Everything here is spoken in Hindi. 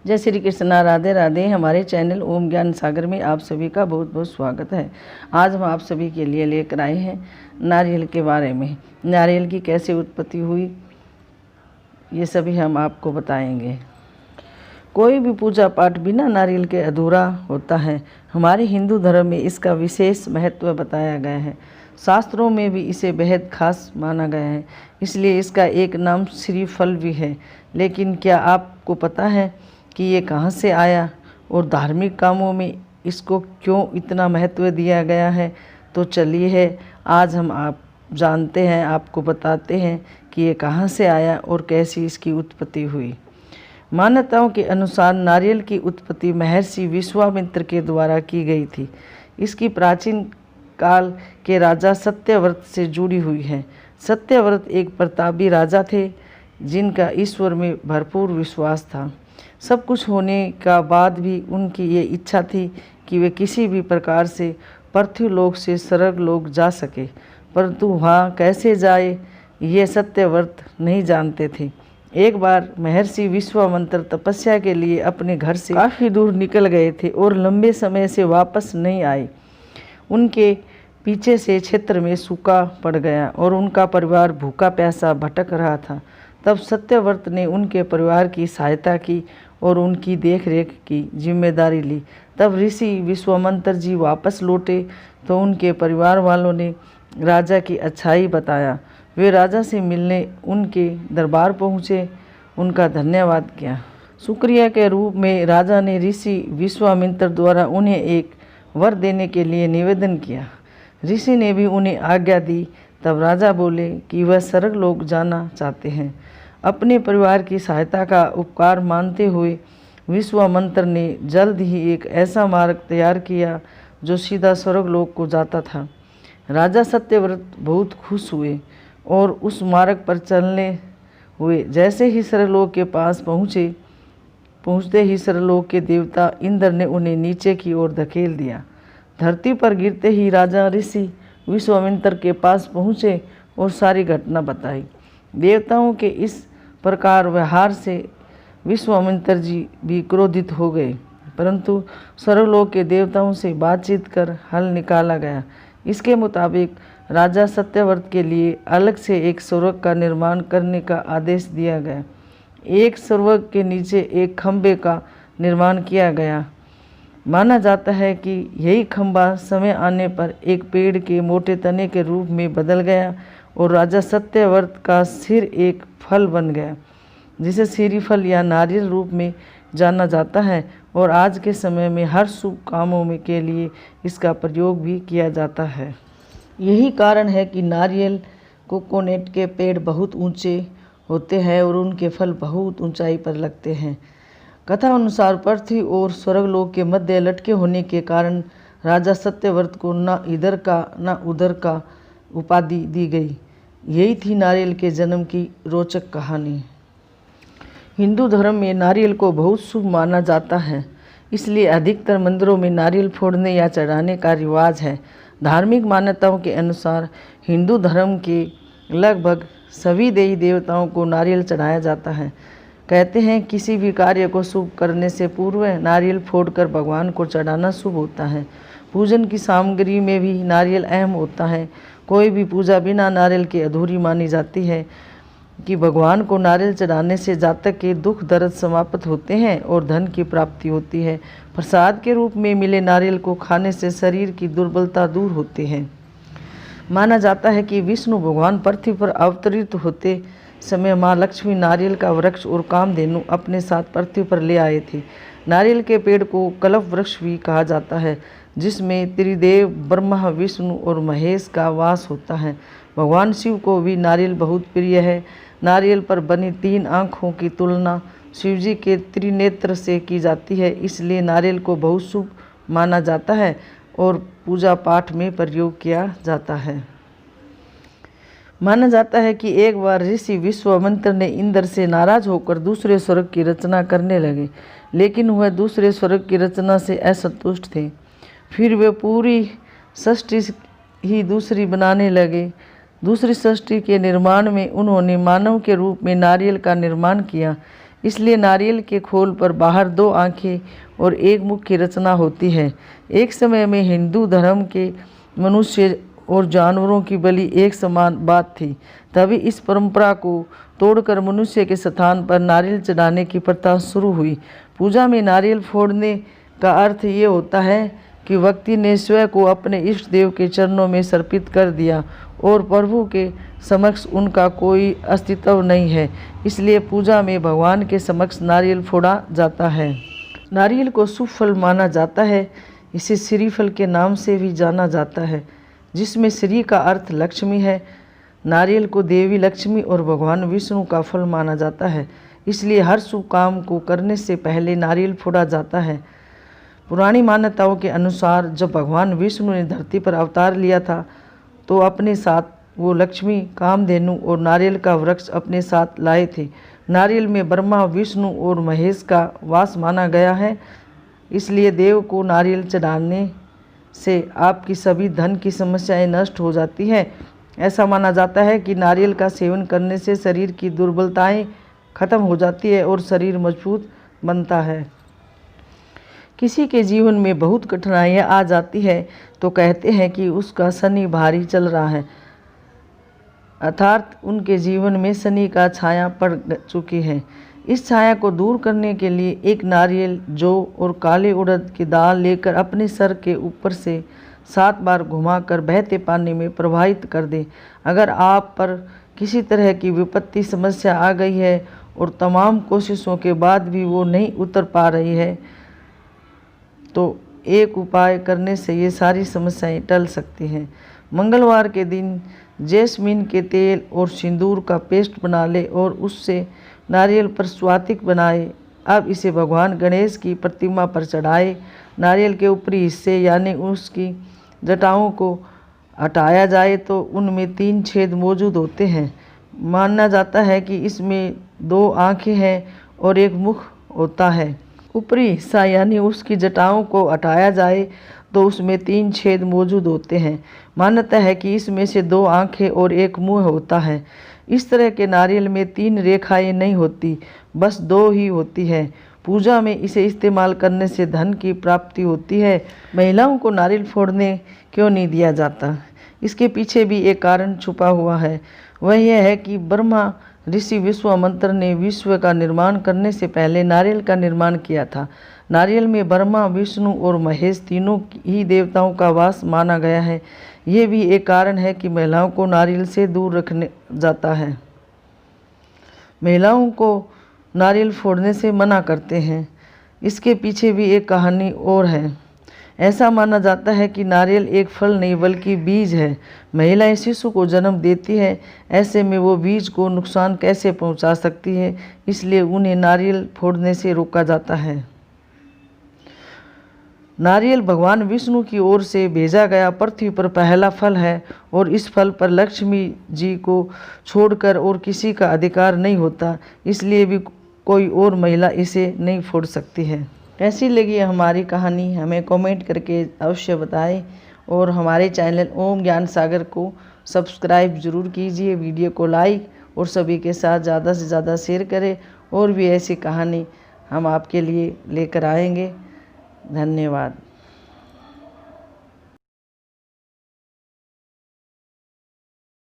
जय श्री कृष्णा, राधे राधे। हमारे चैनल ओम ज्ञान सागर में आप सभी का बहुत बहुत स्वागत है। आज हम आप सभी के लिए लेकर आए हैं नारियल के बारे में। नारियल की कैसे उत्पत्ति हुई ये सभी हम आपको बताएंगे। कोई भी पूजा पाठ बिना नारियल के अधूरा होता है। हमारे हिंदू धर्म में इसका विशेष महत्व बताया गया है। शास्त्रों में भी इसे बेहद खास माना गया है, इसलिए इसका एक नाम श्रीफल भी है। लेकिन क्या आपको पता है कि ये कहाँ से आया और धार्मिक कामों में इसको क्यों इतना महत्व दिया गया है? तो चलिए आज हम आप जानते हैं, आपको बताते हैं कि ये कहाँ से आया और कैसी इसकी उत्पत्ति हुई। मान्यताओं के अनुसार नारियल की उत्पत्ति महर्षि विश्वामित्र के द्वारा की गई थी। इसकी प्राचीन काल के राजा सत्यव्रत से जुड़ी हुई है। सत्यव्रत एक प्रतापी राजा थे जिनका ईश्वर में भरपूर विश्वास था। सब कुछ होने का बाद भी उनकी ये इच्छा थी कि वे किसी भी प्रकार से पृथ्वीलोक से स्वर्गलोक जा सके, परंतु वहाँ कैसे जाए ये सत्यव्रत नहीं जानते थे। एक बार महर्षि विश्वामित्र तपस्या के लिए अपने घर से काफ़ी दूर निकल गए थे और लंबे समय से वापस नहीं आए। उनके पीछे से क्षेत्र में सूखा पड़ गया और उनका परिवार भूखा प्यासा भटक रहा था। तब सत्यव्रत ने उनके परिवार की सहायता की और उनकी देखरेख की जिम्मेदारी ली। तब ऋषि विश्वामित्र जी वापस लौटे तो उनके परिवार वालों ने राजा की अच्छाई बताया। वे राजा से मिलने उनके दरबार पहुँचे, उनका धन्यवाद किया। शुक्रिया के रूप में राजा ने ऋषि विश्वामित्र द्वारा उन्हें एक वर देने के लिए निवेदन किया। ऋषि ने भी उन्हें आज्ञा दी। तब राजा बोले कि वह स्वर्गलोक जाना चाहते हैं। अपने परिवार की सहायता का उपकार मानते हुए विश्वामित्र ने जल्द ही एक ऐसा मार्ग तैयार किया जो सीधा स्वर्गलोक को जाता था। राजा सत्यव्रत बहुत खुश हुए और उस मार्ग पर चलने हुए। जैसे ही स्वर्गलोक के पास पहुँचते ही स्वर्गलोक के देवता इंद्र ने उन्हें नीचे की ओर धकेल दिया। धरती पर गिरते ही राजा ऋषि विश्वामित्र के पास पहुँचे और सारी घटना बताई। देवताओं के इस प्रकार व्यवहार से विश्वामित्र जी भी क्रोधित हो गए, परंतु स्वर्गलोक के देवताओं से बातचीत कर हल निकाला गया। इसके मुताबिक राजा सत्यव्रत के लिए अलग से एक स्वर्ग का निर्माण करने का आदेश दिया गया। एक स्वर्ग के नीचे एक खंभे का निर्माण किया गया। माना जाता है कि यही खंभा समय आने पर एक पेड़ के मोटे तने के रूप में बदल गया और राजा सत्यव्रत का सिर एक फल बन गया, जिसे श्रीफल या नारियल रूप में जाना जाता है। और आज के समय में हर शुभ कामों में के लिए इसका प्रयोग भी किया जाता है। यही कारण है कि नारियल कोकोनट के पेड़ बहुत ऊंचे होते हैं और उनके फल बहुत ऊंचाई पर लगते हैं। कथा अनुसार पृथ्वी और स्वर्गलोक के मध्य लटके होने के कारण राजा सत्यव्रत को न इधर का न उधर का उपाधि दी गई। यही थी नारियल के जन्म की रोचक कहानी। हिंदू धर्म में नारियल को बहुत शुभ माना जाता है, इसलिए अधिकतर मंदिरों में नारियल फोड़ने या चढ़ाने का रिवाज है। धार्मिक मान्यताओं के अनुसार हिंदू धर्म के लगभग सभी देवी देवताओं को नारियल चढ़ाया जाता है। कहते हैं किसी भी कार्य को शुभ करने से पूर्व नारियल फोड़कर भगवान को चढ़ाना शुभ होता है। पूजन की सामग्री में भी नारियल अहम होता है। कोई भी पूजा बिना नारियल के अधूरी मानी जाती है कि भगवान को नारियल चढ़ाने से जातक के दुख दर्द समाप्त होते हैं और धन की प्राप्ति होती है। प्रसाद के रूप में मिले नारियल को खाने से शरीर की दुर्बलता दूर होती है। माना जाता है कि विष्णु भगवान पृथ्वी पर अवतरित होते समय माँ लक्ष्मी नारियल का वृक्ष और कामधेनु अपने साथ पृथ्वी पर ले आए थे। नारियल के पेड़ को कल्प वृक्ष भी कहा जाता है, जिसमें त्रिदेव ब्रह्मा विष्णु और महेश का वास होता है। भगवान शिव को भी नारियल बहुत प्रिय है। नारियल पर बनी 3 आँखों की तुलना शिवजी के त्रिनेत्र से की जाती है, इसलिए नारियल को बहुत शुभ माना जाता है और पूजा पाठ में प्रयोग किया जाता है। माना जाता है कि एक बार ऋषि विश्वामित्र ने इंद्र से नाराज होकर दूसरे स्वर्ग की रचना करने लगे, लेकिन वह दूसरे स्वर्ग की रचना से असंतुष्ट थे। फिर वे पूरी सृष्टि ही दूसरी बनाने लगे। दूसरी सृष्टि के निर्माण में उन्होंने मानव के रूप में नारियल का निर्माण किया। इसलिए नारियल के खोल पर बाहर 2 आंखें और एक मुख की रचना होती है। एक समय में हिंदू धर्म के मनुष्य और जानवरों की बलि एक समान बात थी। तभी इस परंपरा को तोड़कर मनुष्य के स्थान पर नारियल चढ़ाने की प्रथा शुरू हुई। पूजा में नारियल फोड़ने का अर्थ ये होता है कि व्यक्ति ने स्वयं को अपने इष्ट देव के चरणों में समर्पित कर दिया और प्रभु के समक्ष उनका कोई अस्तित्व नहीं है। इसलिए पूजा में भगवान के समक्ष नारियल फोड़ा जाता है। नारियल को शुभ फल माना जाता है। इसे श्रीफल के नाम से भी जाना जाता है, जिसमें श्री का अर्थ लक्ष्मी है। नारियल को देवी लक्ष्मी और भगवान विष्णु का फल माना जाता है। इसलिए हर शुभ काम को करने से पहले नारियल फोड़ा जाता है। पुरानी मान्यताओं के अनुसार जब भगवान विष्णु ने धरती पर अवतार लिया था तो अपने साथ वो लक्ष्मी, कामधेनु और नारियल का वृक्ष अपने साथ लाए थे। नारियल में ब्रह्मा, विष्णु और महेश का वास माना गया है। इसलिए देव को नारियल चढ़ाने से आपकी सभी धन की समस्याएं नष्ट हो जाती हैं। ऐसा माना जाता है कि नारियल का सेवन करने से शरीर की दुर्बलताएं खत्म हो जाती है और शरीर मजबूत बनता है। किसी के जीवन में बहुत कठिनाइयाँ आ जाती है तो कहते हैं कि उसका शनि भारी चल रहा है, अर्थात उनके जीवन में शनि का छाया पड़ चुकी है। इस छाया को दूर करने के लिए एक नारियल, जौ और काले उड़द की दाल लेकर अपने सर के ऊपर से 7 बार घुमाकर बहते पानी में प्रवाहित कर दें। अगर आप पर किसी तरह की विपत्ति समस्या आ गई है और तमाम कोशिशों के बाद भी वो नहीं उतर पा रही है तो एक उपाय करने से ये सारी समस्याएं टल सकती हैं। मंगलवार के दिन जैस्मीन के तेल और सिंदूर का पेस्ट बना ले और उससे नारियल पर स्वातिक बनाए। अब इसे भगवान गणेश की प्रतिमा पर चढ़ाए। नारियल के ऊपरी हिस्से यानी उसकी जटाओं को हटाया जाए तो उनमें 3 छेद मौजूद होते हैं। माना जाता है कि इसमें 2 आंखें हैं और एक मुख होता है। ऊपरी हिस्सा यानी उसकी जटाओं को हटाया जाए तो उसमें 3 छेद मौजूद होते हैं। मान्यता है कि इसमें से 2 आंखें और एक मुंह होता है। इस तरह के नारियल में 3 रेखाएं नहीं होती, बस 2 ही होती है। पूजा में इसे इस्तेमाल करने से धन की प्राप्ति होती है। महिलाओं को नारियल फोड़ने क्यों नहीं दिया जाता? इसके पीछे भी एक कारण छुपा हुआ है। वह यह है कि ब्रह्मा ऋषि विश्वामित्र ने विश्व का निर्माण करने से पहले नारियल का निर्माण किया था। नारियल में ब्रह्मा, विष्णु और महेश तीनों ही देवताओं का वास माना गया है। ये भी एक कारण है कि महिलाओं को नारियल से दूर रखने जाता है। महिलाओं को नारियल फोड़ने से मना करते हैं। इसके पीछे भी एक कहानी और है। ऐसा माना जाता है कि नारियल एक फल नहीं बल्कि बीज है। महिलाएं शिशु को जन्म देती है, ऐसे में वो बीज को नुकसान कैसे पहुंचा सकती है, इसलिए उन्हें नारियल फोड़ने से रोका जाता है। नारियल भगवान विष्णु की ओर से भेजा गया पृथ्वी पर पहला फल है और इस फल पर लक्ष्मी जी को छोड़कर और किसी का अधिकार नहीं होता, इसलिए भी कोई और महिला इसे नहीं फोड़ सकती है। कैसी लगी हमारी कहानी हमें कमेंट करके अवश्य बताएं और हमारे चैनल ओम ज्ञान सागर को सब्सक्राइब ज़रूर कीजिए। वीडियो को लाइक और सभी के साथ ज़्यादा से ज़्यादा शेयर करें और भी ऐसी कहानी हम आपके लिए लेकर आएंगे। धन्यवाद।